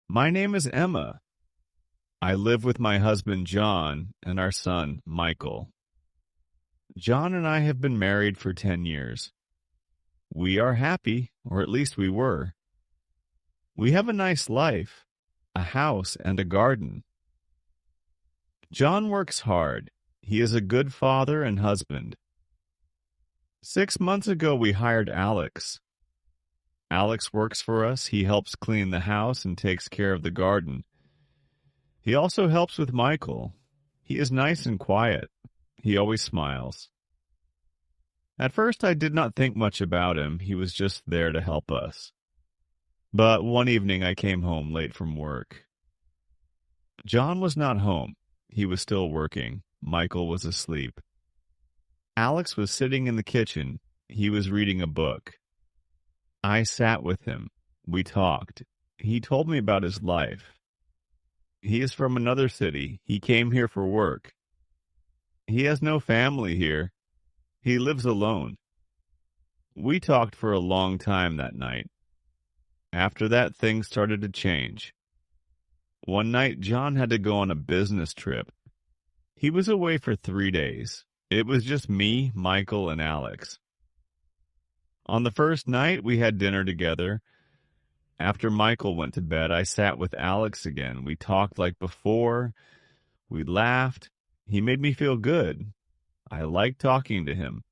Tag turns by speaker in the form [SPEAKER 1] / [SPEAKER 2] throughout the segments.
[SPEAKER 1] My name is Emma. I live with my husband John and our son Michael. John and I have been married for 10 years. We are happy, or at least we were. We have a nice life, a house and a garden. John works hard. He is a good father and husband. 6 months ago, we hired Alex. Alex works for us. He helps clean the house and takes care of the garden. He also helps with Michael. He is nice and quiet. He always smiles. At first, I did not think much about him. He was just there to help us. But one evening, I came home late from work. John was not home. He was still working. Michael was asleep. Alex was sitting in the kitchen. He was reading a book. I sat with him. We talked. He told me about his life. He is from another city. He came here for work. He has no family here. He lives alone. We talked for a long time that night. After that, things started to change. One night, John had to go on a business trip. He was away for 3 days. It was just me, Michael, and Alex. On the first night, we had dinner together. After Michael went to bed, I sat with Alex again. We talked like before. We laughed. He made me feel good. I liked talking to him.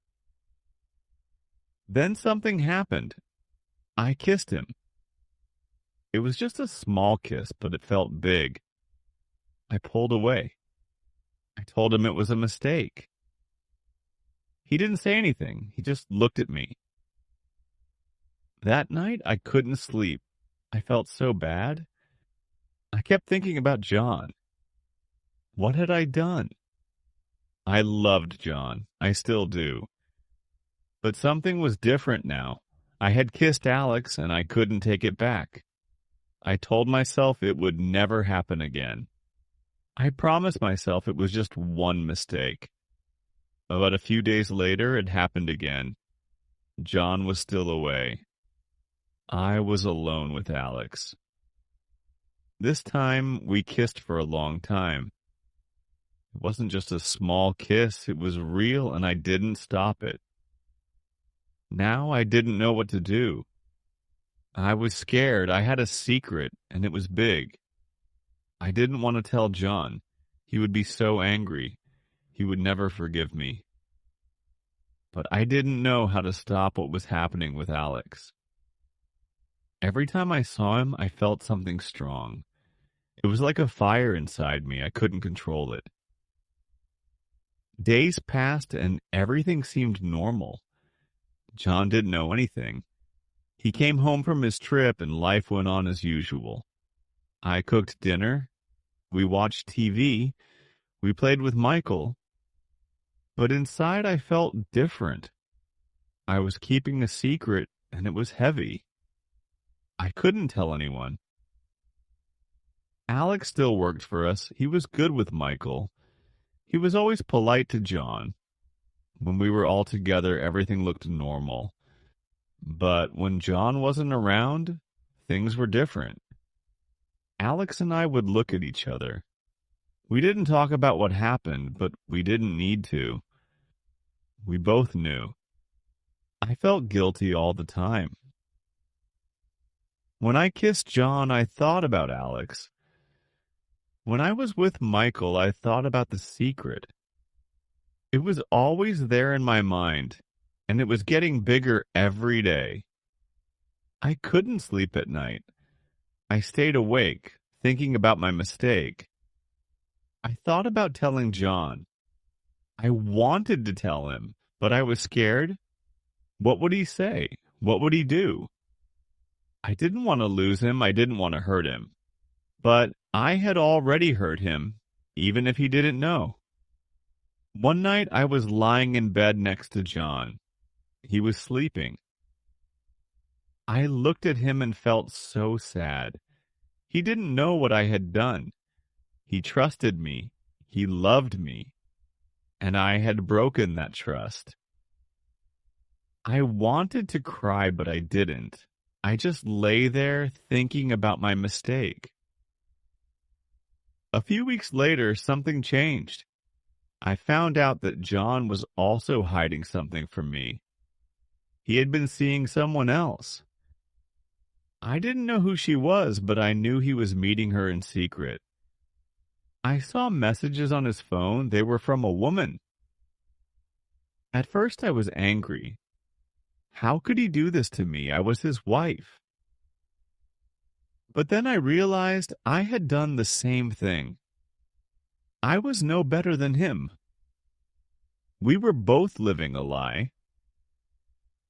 [SPEAKER 1] Then something happened. I kissed him. It was just a small kiss, but it felt big. I pulled away. I told him it was a mistake. He didn't say anything. He just looked at me. That night, I couldn't sleep. I felt so bad. I kept thinking about John. What had I done? I loved John. I still do. But something was different now. I had kissed Alex, and I couldn't take it back. I told myself it would never happen again. I promised myself it was just one mistake. But a few days later, it happened again. John was still away. I was alone with Alex. This time, we kissed for a long time. It wasn't just a small kiss, it was real, and I didn't stop it. Now I didn't know what to do. I was scared. I had a secret, and it was big. I didn't want to tell John. He would be so angry. He would never forgive me. But I didn't know how to stop what was happening with Alex. Every time I saw him, I felt something strong. It was like a fire inside me. I couldn't control it. Days passed, and everything seemed normal. John didn't know anything. He came home from his trip, and life went on as usual. I cooked dinner. We watched TV. We played with Michael. But inside, I felt different. I was keeping a secret, and it was heavy. I couldn't tell anyone. Alex still worked for us. He was good with Michael. He was always polite to John. When we were all together, everything looked normal. But when John wasn't around, things were different. Alex and I would look at each other. We didn't talk about what happened, but we didn't need to. We both knew. I felt guilty all the time. When I kissed John, I thought about Alex. When I was with Michael, I thought about the secret. It was always there in my mind, and it was getting bigger every day. I couldn't sleep at night. I stayed awake, thinking about my mistake. I thought about telling John. I wanted to tell him, but I was scared. What would he say? What would he do? I didn't want to lose him. I didn't want to hurt him. But I had already hurt him, even if he didn't know. One night I was lying in bed next to John. He was sleeping. I looked at him and felt so sad. He didn't know what I had done. He trusted me. He loved me. And I had broken that trust. I wanted to cry, but I didn't. I just lay there thinking about my mistake. A few weeks later, something changed. I found out that John was also hiding something from me. He had been seeing someone else. I didn't know who she was, but I knew he was meeting her in secret. I saw messages on his phone. They were from a woman. At first, I was angry. How could he do this to me? I was his wife. But then I realized I had done the same thing. I was no better than him. We were both living a lie.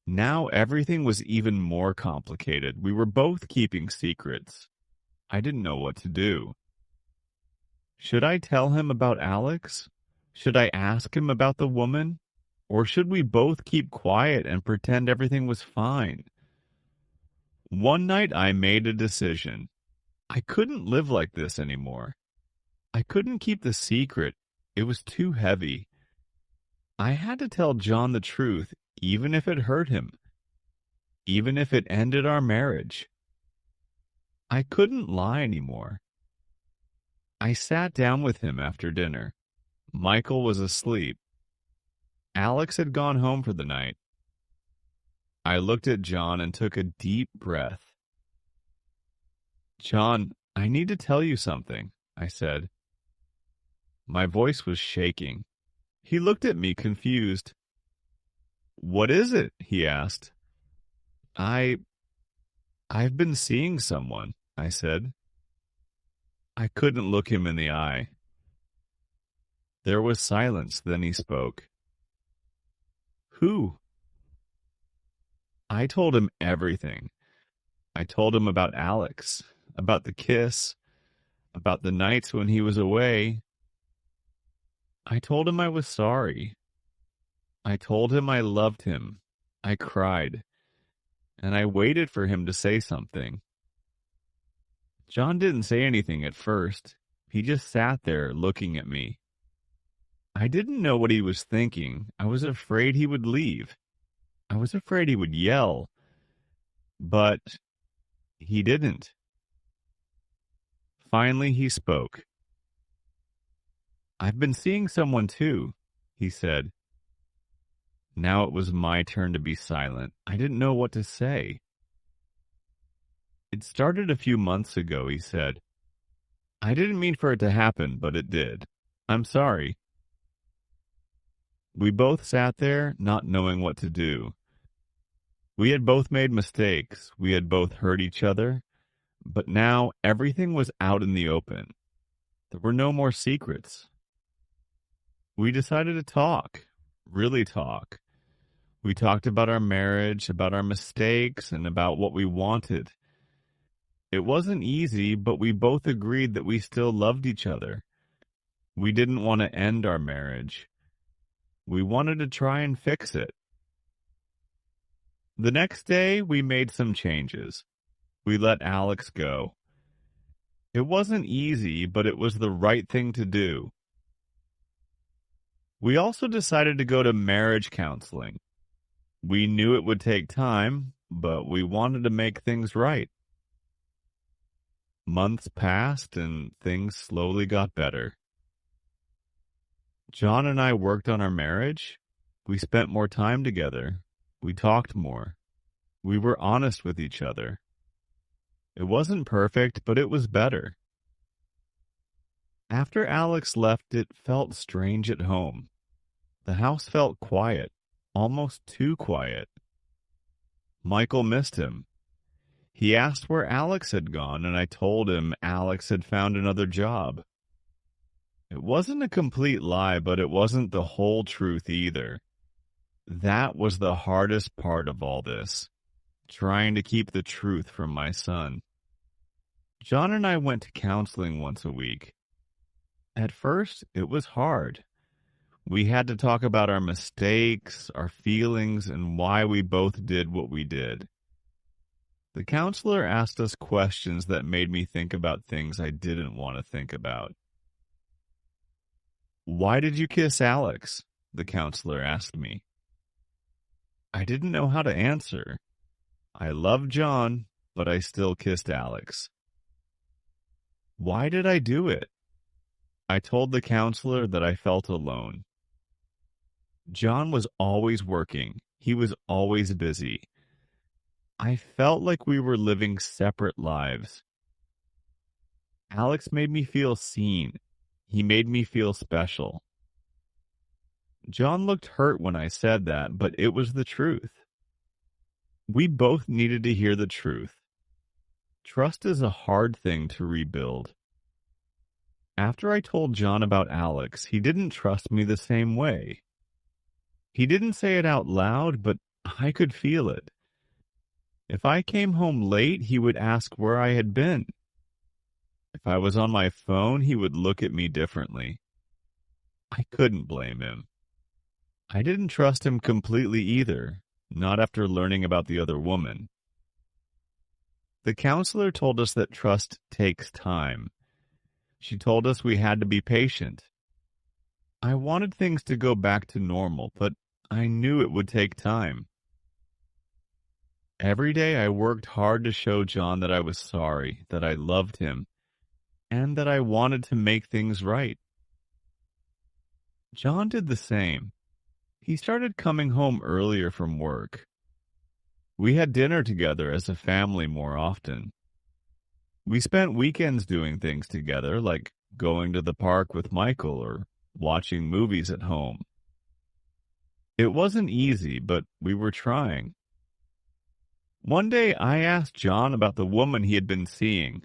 [SPEAKER 1] Now everything was even more complicated. We were both keeping secrets. I didn't know what to do. Should I tell him about Alex? Should I ask him about the woman? Or should we both keep quiet and pretend everything was fine? One night I made a decision. I couldn't live like this anymore. I couldn't keep the secret. It was too heavy. I had to tell John the truth, even if it hurt him, even if it ended our marriage. I couldn't lie anymore. I sat down with him after dinner. Michael was asleep. Alex had gone home for the night. I looked at John and took a deep breath. "John, I need to tell you something," I said. My voice was shaking. He looked at me confused. "What is it?" he asked. I've been seeing someone," I said. I couldn't look him in the eye. There was silence, then he spoke. "Who?" I told him everything. I told him about Alex, about the kiss, about the nights when he was away. I told him I was sorry. I told him I loved him. I cried, and I waited for him to say something. John didn't say anything at first. He just sat there looking at me. I didn't know what he was thinking. I was afraid he would leave. I was afraid he would yell. But he didn't. Finally, he spoke. "I've been seeing someone too," he said. Now it was my turn to be silent. I didn't know what to say. "It started a few months ago," he said. "I didn't mean for it to happen, but it did. I'm sorry." We both sat there, not knowing what to do. We had both made mistakes. We had both hurt each other. But now everything was out in the open. There were no more secrets. We decided to talk, really talk. We talked about our marriage, about our mistakes, and about what we wanted. It wasn't easy, but we both agreed that we still loved each other. We didn't want to end our marriage. We wanted to try and fix it. The next day, we made some changes. We let Alex go. It wasn't easy, but it was the right thing to do. We also decided to go to marriage counseling. We knew it would take time, but we wanted to make things right. Months passed and things slowly got better. John and I worked on our marriage. We spent more time together. We talked more. We were honest with each other. It wasn't perfect, but it was better. After Alex left, it felt strange at home. The house felt quiet, almost too quiet. Michael missed him. He asked where Alex had gone, and I told him Alex had found another job. It wasn't a complete lie, but it wasn't the whole truth either. That was the hardest part of all this, trying to keep the truth from my son. John and I went to counseling once a week. At first, it was hard. We had to talk about our mistakes, our feelings, and why we both did what we did. The counselor asked us questions that made me think about things I didn't want to think about. "Why did you kiss Alex?" the counselor asked me. I didn't know how to answer. I loved John, but I still kissed Alex. "Why did I do it?" I told the counselor that I felt alone. John was always working. He was always busy. I felt like we were living separate lives. Alex made me feel seen. He made me feel special. John looked hurt when I said that, but it was the truth. We both needed to hear the truth. Trust is a hard thing to rebuild. After I told John about Alex, he didn't trust me the same way. He didn't say it out loud, but I could feel it. If I came home late, he would ask where I had been. If I was on my phone, he would look at me differently. I couldn't blame him. I didn't trust him completely either, not after learning about the other woman. The counselor told us that trust takes time. She told us we had to be patient. I wanted things to go back to normal, but I knew it would take time. Every day I worked hard to show John that I was sorry, that I loved him, and that I wanted to make things right. John did the same. He started coming home earlier from work. We had dinner together as a family more often. We spent weekends doing things together, like going to the park with Michael or watching movies at home. It wasn't easy, but we were trying. One day I asked John about the woman he had been seeing.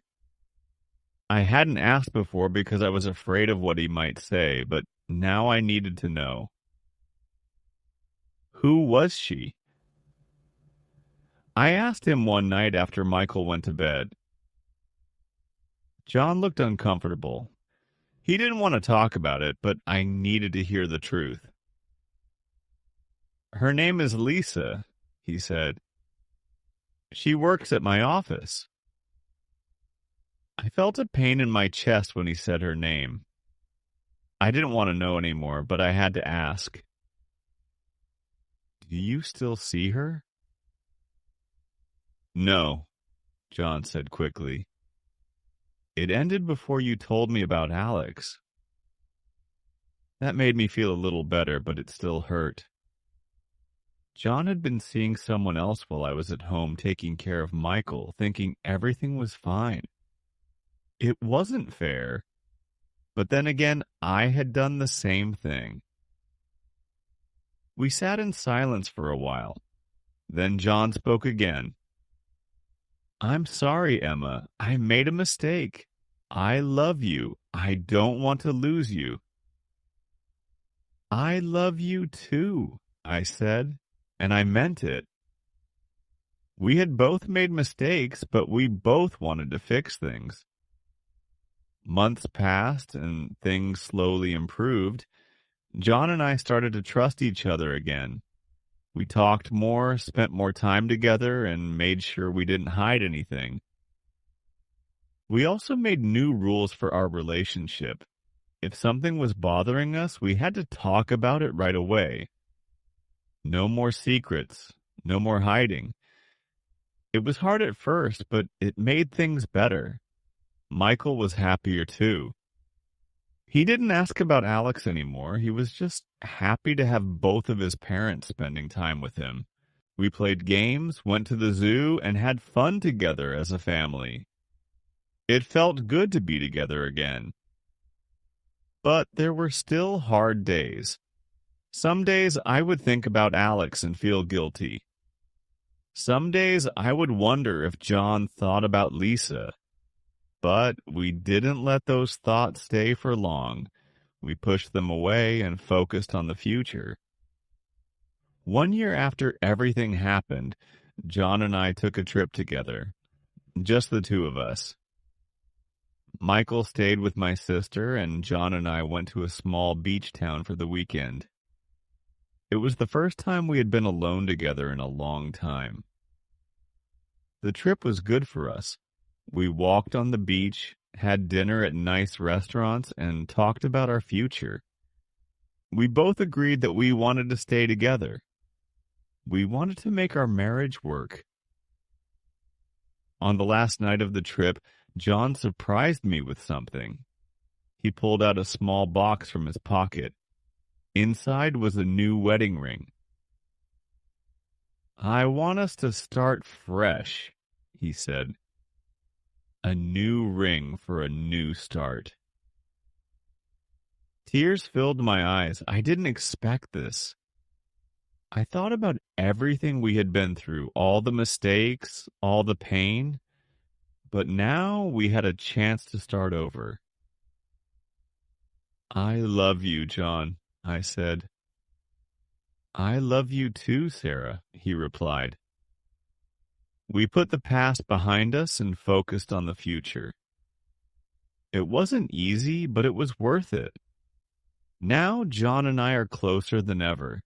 [SPEAKER 1] I hadn't asked before because I was afraid of what he might say, but now I needed to know. Who was she? I asked him one night after Michael went to bed. John looked uncomfortable. He didn't want to talk about it, but I needed to hear the truth. Her name is Lisa, he said. She works at my office. I felt a pain in my chest when he said her name. I didn't want to know anymore, but I had to ask. Do you still see her? No, John said quickly. It ended before you told me about Alex. That made me feel a little better, but it still hurt. John had been seeing someone else while I was at home taking care of Michael, thinking everything was fine. It wasn't fair. But then again, I had done the same thing. We sat in silence for a while. Then John spoke again. I'm sorry, Emma. I made a mistake. I love you. I don't want to lose you. I love you too, I said, and I meant it. We had both made mistakes, but we both wanted to fix things. Months passed and things slowly improved. John and I started to trust each other again. We talked more, spent more time together, and made sure we didn't hide anything. We also made new rules for our relationship. If something was bothering us, we had to talk about it right away. No more secrets, no more hiding. It was hard at first, but it made things better. Michael was happier too. He didn't ask about Alex anymore. He was just happy to have both of his parents spending time with him. We played games, went to the zoo, and had fun together as a family. It felt good to be together again. But there were still hard days. Some days I would think about Alex and feel guilty. Some days I would wonder if John thought about Lisa. But we didn't let those thoughts stay for long. We pushed them away and focused on the future. 1 year after everything happened, John and I took a trip together. Just the two of us. Michael stayed with my sister, and John and I went to a small beach town for the weekend. It was the first time we had been alone together in a long time. The trip was good for us. We walked on the beach, had dinner at nice restaurants, and talked about our future. We both agreed that we wanted to stay together. We wanted to make our marriage work. On the last night of the trip, John surprised me with something. He pulled out a small box from his pocket. Inside was a new wedding ring. I want us to start fresh, he said. A new ring for a new start. Tears filled my eyes. I didn't expect this. I thought about everything we had been through, all the mistakes, all the pain, but now we had a chance to start over. I love you, John, I said. I love you too, Sarah, he replied. We put the past behind us and focused on the future. It wasn't easy, but it was worth it. Now John and I are closer than ever.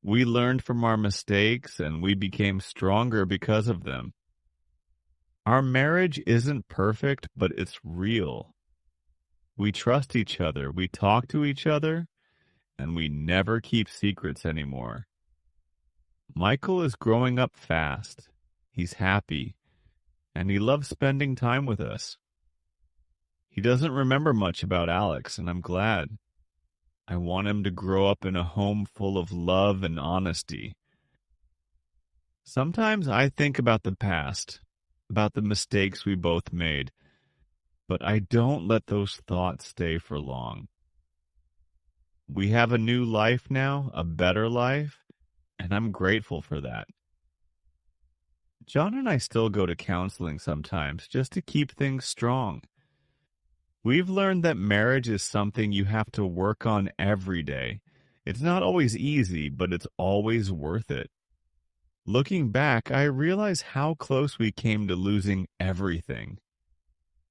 [SPEAKER 1] We learned from our mistakes and we became stronger because of them. Our marriage isn't perfect, but it's real. We trust each other, we talk to each other, and we never keep secrets anymore. Michael is growing up fast. He's happy, and he loves spending time with us. He doesn't remember much about Alex, and I'm glad. I want him to grow up in a home full of love and honesty. Sometimes I think about the past, about the mistakes we both made, but I don't let those thoughts stay for long. We have a new life now, a better life, and I'm grateful for that. John and I still go to counseling sometimes just to keep things strong. We've learned that marriage is something you have to work on every day. It's not always easy, but it's always worth it. Looking back, I realize how close we came to losing everything.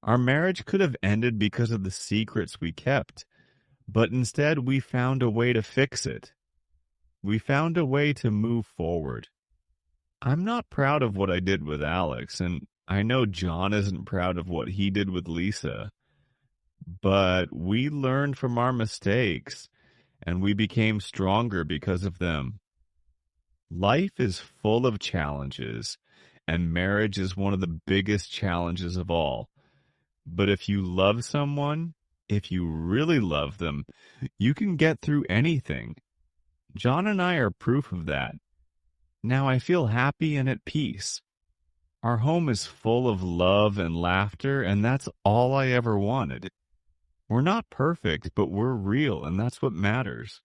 [SPEAKER 1] Our marriage could have ended because of the secrets we kept, but instead we found a way to fix it. We found a way to move forward. I'm not proud of what I did with Alex, and I know John isn't proud of what he did with Lisa. But we learned from our mistakes, and we became stronger because of them. Life is full of challenges, and marriage is one of the biggest challenges of all. But if you love someone, if you really love them, you can get through anything. John and I are proof of that. Now I feel happy and at peace. Our home is full of love and laughter, and that's all I ever wanted. We're not perfect, but we're real, and that's what matters.